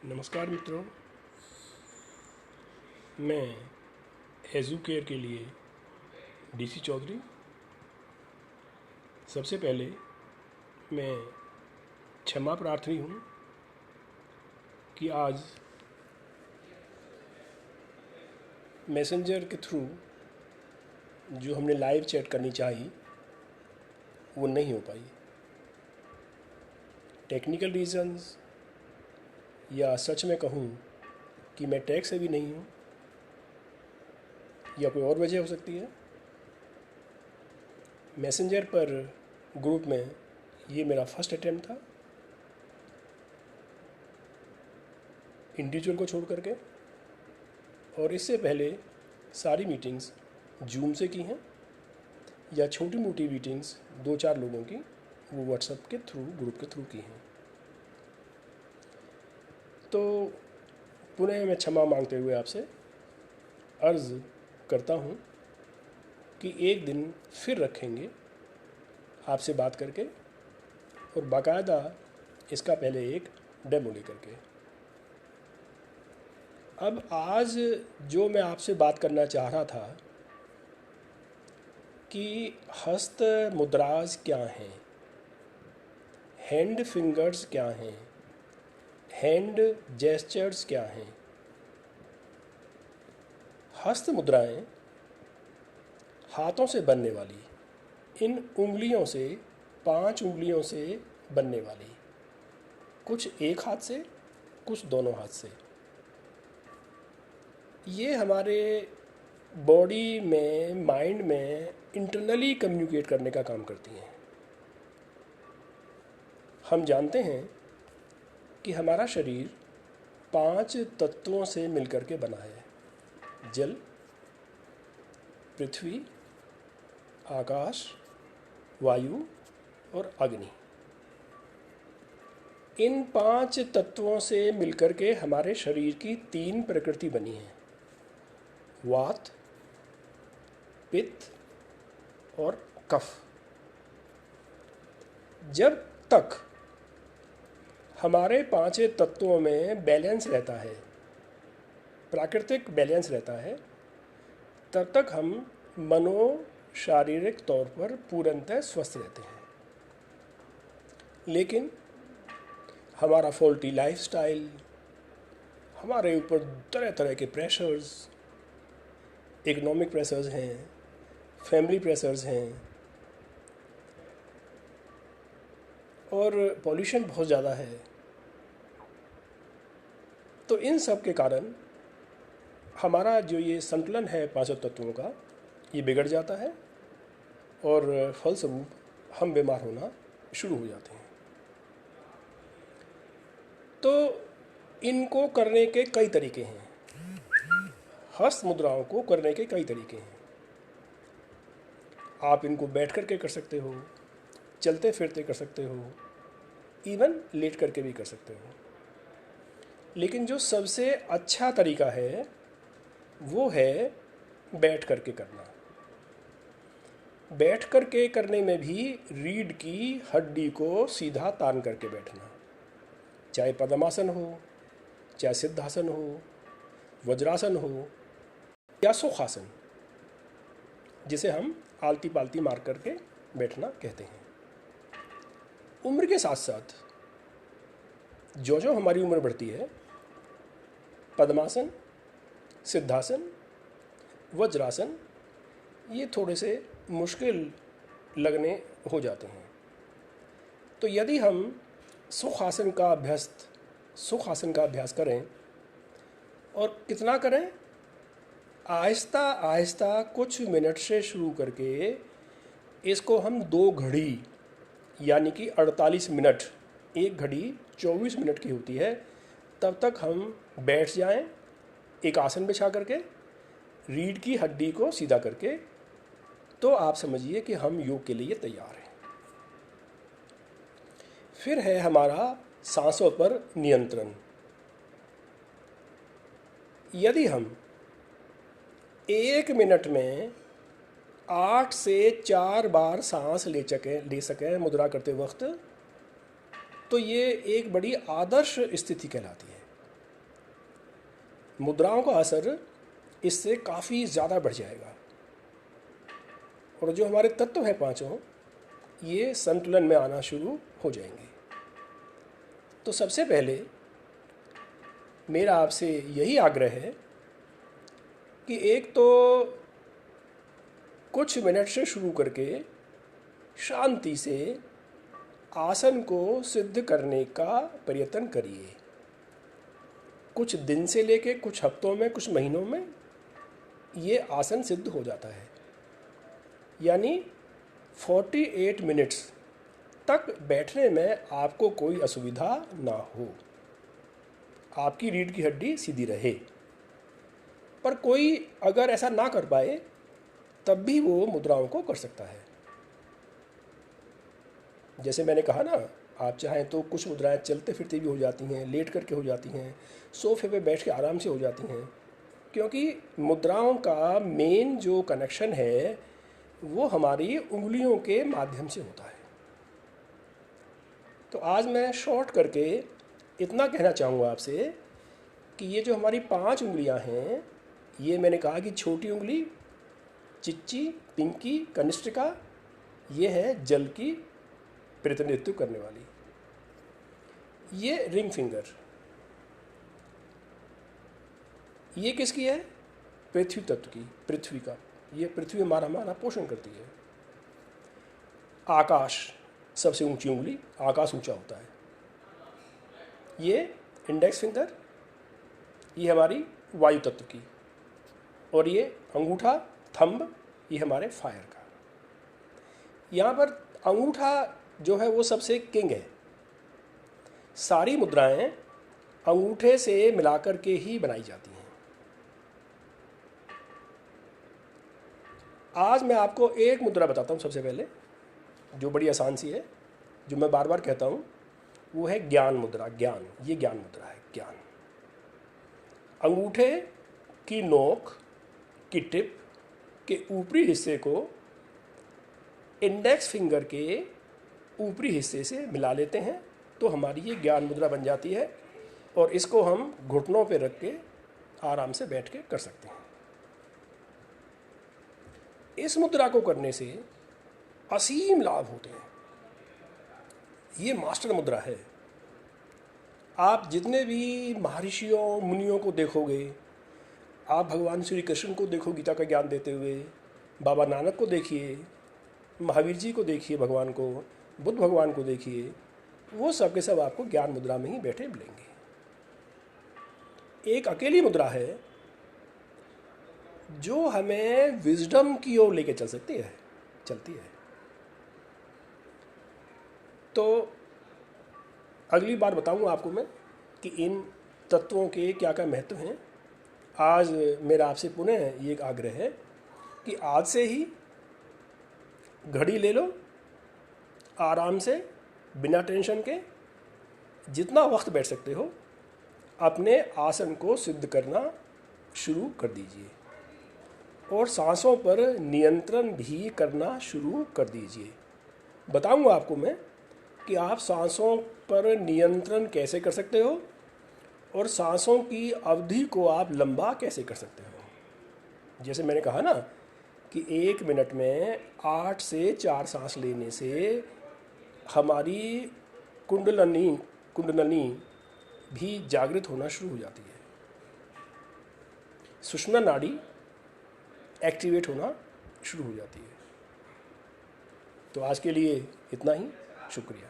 नमस्कार मित्रों, मैं एजू केयर के लिए डीसी चौधरी। सबसे पहले मैं क्षमा प्रार्थी हूँ कि आज मैसेंजर के थ्रू जो हमने लाइव चैट करनी चाहिए वो नहीं हो पाई। टेक्निकल रीज़न्स या सच में कहूँ कि मैं टेक से भी नहीं हूँ या कोई और वजह हो सकती है। मैसेंजर पर ग्रुप में ये मेरा फर्स्ट अटैम्प्ट था इंडिविजुअल को छोड़ करके, और इससे पहले सारी मीटिंग्स जूम से की हैं या छोटी मोटी मीटिंग्स 2-4 लोगों की वो व्हाट्सएप के थ्रू, ग्रुप के थ्रू की हैं। तो पुनः मैं क्षमा मांगते हुए आपसे अर्ज़ करता हूँ कि एक दिन फिर रखेंगे आपसे बात करके, और बाकायदा इसका पहले एक डेमो लेकर के। अब आज जो मैं आपसे बात करना चाह रहा था कि हस्त मुद्राज क्या हैं, हैंड फिंगर्स क्या हैं, हैंड जेस्चर्स क्या हैं। हस्त मुद्राएं हाथों से बनने वाली, इन उंगलियों से, 5 उंगलियों से बनने वाली, कुछ एक हाथ से, कुछ दोनों हाथ से, ये हमारे बॉडी में, माइंड में इंटरनली कम्युनिकेट करने का काम करती हैं। हम जानते हैं कि हमारा शरीर 5 तत्वों से मिलकर के बना है: जल, पृथ्वी, आकाश, वायु और अग्नि। इन 5 तत्वों से मिलकर के हमारे शरीर की 3 प्रकृति बनी है: वात, पित्त और कफ। जब तक हमारे 5 तत्वों में बैलेंस रहता है, प्राकृतिक बैलेंस रहता है, तब तक हम शारीरिक तौर पर पूर्णतः स्वस्थ रहते हैं। लेकिन हमारा फॉल्टी लाइफस्टाइल, हमारे ऊपर तरह तरह के प्रेशर्स, इकोनॉमिक प्रेशर्स हैं, फैमिली प्रेशर्स हैं, और पॉल्यूशन बहुत ज़्यादा है। तो इन सब के कारण हमारा जो ये संतुलन है 5 तत्वों का, ये बिगड़ जाता है और फलस्वरूप हम बीमार होना शुरू हो जाते हैं। तो इनको करने के कई तरीके हैं। हस्त मुद्राओं को करने के कई तरीके हैं। आप इनको बैठ करके कर सकते हो, चलते फिरते कर सकते हो, इवन लेट करके भी कर सकते हो। लेकिन जो सबसे अच्छा तरीका है वो है बैठ करके करना। बैठ करके करने में भी रीढ़ की हड्डी को सीधा तान करके बैठना, चाहे पद्मासन हो, चाहे सिद्धासन हो, वज्रासन हो या सुखासन, जिसे हम आलती पालती मार करके बैठना कहते हैं। उम्र के साथ साथ जो जो हमारी उम्र बढ़ती है, पद्मासन, सिद्धासन, वज्रासन ये थोड़े से मुश्किल लगने हो जाते हैं। तो यदि हम सुखासन का अभ्यास करें, और कितना करें, आहिस्ता आहिस्ता कुछ मिनट से शुरू करके इसको हम 2 घड़ी यानी कि 48 मिनट, 1 घड़ी 24 मिनट की होती है, तब तक हम बैठ जाएं एक आसन बिछा करके, रीढ़ की हड्डी को सीधा करके। तो आप समझिए कि हम योग के लिए तैयार हैं। फिर है हमारा सांसों पर नियंत्रण। यदि हम 1 मिनट में 8 से 4 बार सांस ले सकें मुद्रा करते वक्त, तो ये एक बड़ी आदर्श स्थिति कहलाती है। मुद्राओं का असर इससे काफ़ी ज़्यादा बढ़ जाएगा और जो हमारे तत्व हैं पांचों, ये संतुलन में आना शुरू हो जाएंगे। तो सबसे पहले मेरा आपसे यही आग्रह है कि एक तो कुछ मिनट से शुरू करके शांति से आसन को सिद्ध करने का प्रयत्न करिए। कुछ दिन से लेके कुछ हफ्तों में, कुछ महीनों में ये आसन सिद्ध हो जाता है। यानी 48 मिनट्स तक बैठने में आपको कोई असुविधा ना हो, आपकी रीढ़ की हड्डी सीधी रहे। पर कोई अगर ऐसा ना कर पाए तब भी वो मुद्राओं को कर सकता है। जैसे मैंने कहा ना, आप चाहें तो कुछ मुद्राएं चलते फिरते भी हो जाती हैं, लेट करके हो जाती हैं, सोफे पे बैठ के आराम से हो जाती हैं, क्योंकि मुद्राओं का मेन जो कनेक्शन है वो हमारी उंगलियों के माध्यम से होता है। तो आज मैं शॉर्ट करके इतना कहना चाहूँगा आपसे कि ये जो हमारी 5 उंगलियां हैं, ये मैंने कहा कि छोटी उंगली, चिच्ची, पिंकी, कनिष्ठिका, ये है जल की प्रतिनिधित्व करने वाली। ये रिंग फिंगर, ये किसकी है? पृथ्वी तत्व की, पृथ्वी का। ये पृथ्वी हमारा पोषण करती है। आकाश, सबसे ऊंची उंगली, आकाश ऊंचा होता है। ये इंडेक्स फिंगर, ये हमारी वायु तत्व की। और ये अंगूठा, थंब, ये हमारे फायर का। यहाँ पर अंगूठा जो है वो सबसे किंग है। सारी मुद्राएं अंगूठे से मिलाकर के ही बनाई जाती हैं। आज मैं आपको एक मुद्रा बताता हूँ सबसे पहले, जो बड़ी आसान सी है, जो मैं बार बार कहता हूँ, वो है ज्ञान मुद्रा। ज्ञान, ये ज्ञान मुद्रा है। ज्ञान, अंगूठे की नोक की टिप के ऊपरी हिस्से को इंडेक्स फिंगर के ऊपरी हिस्से से मिला लेते हैं तो हमारी ये ज्ञान मुद्रा बन जाती है। और इसको हम घुटनों पे रख के आराम से बैठ के कर सकते हैं। इस मुद्रा को करने से असीम लाभ होते हैं। ये मास्टर मुद्रा है। आप जितने भी महर्षियों मुनियों को देखोगे, आप भगवान श्री कृष्ण को देखो गीता का ज्ञान देते हुए, बाबा नानक को देखिए, महावीर जी को देखिए, भगवान को, बुद्ध भगवान को देखिए, वो सब के सब आपको ज्ञान मुद्रा में ही बैठे मिलेंगे। एक अकेली मुद्रा है जो हमें विजडम की ओर लेके चलती है। तो अगली बार बताऊंगा आपको मैं कि इन तत्वों के क्या क्या महत्व हैं। आज मेरा आपसे पुनः ये एक आग्रह है कि आज से ही घड़ी ले लो, आराम से, बिना टेंशन के, जितना वक्त बैठ सकते हो अपने आसन को सिद्ध करना शुरू कर दीजिए और सांसों पर नियंत्रण भी करना शुरू कर दीजिए। बताऊंगा आपको मैं कि आप सांसों पर नियंत्रण कैसे कर सकते हो और सांसों की अवधि को आप लंबा कैसे कर सकते हो। जैसे मैंने कहा ना कि 1 मिनट में 8 से 4 सांस लेने से हमारी कुंडलनी भी जागृत होना शुरू हो जाती है। सुषुम्ना नाड़ी एक्टिवेट होना शुरू हो जाती है। तो आज के लिए इतना ही। शुक्रिया।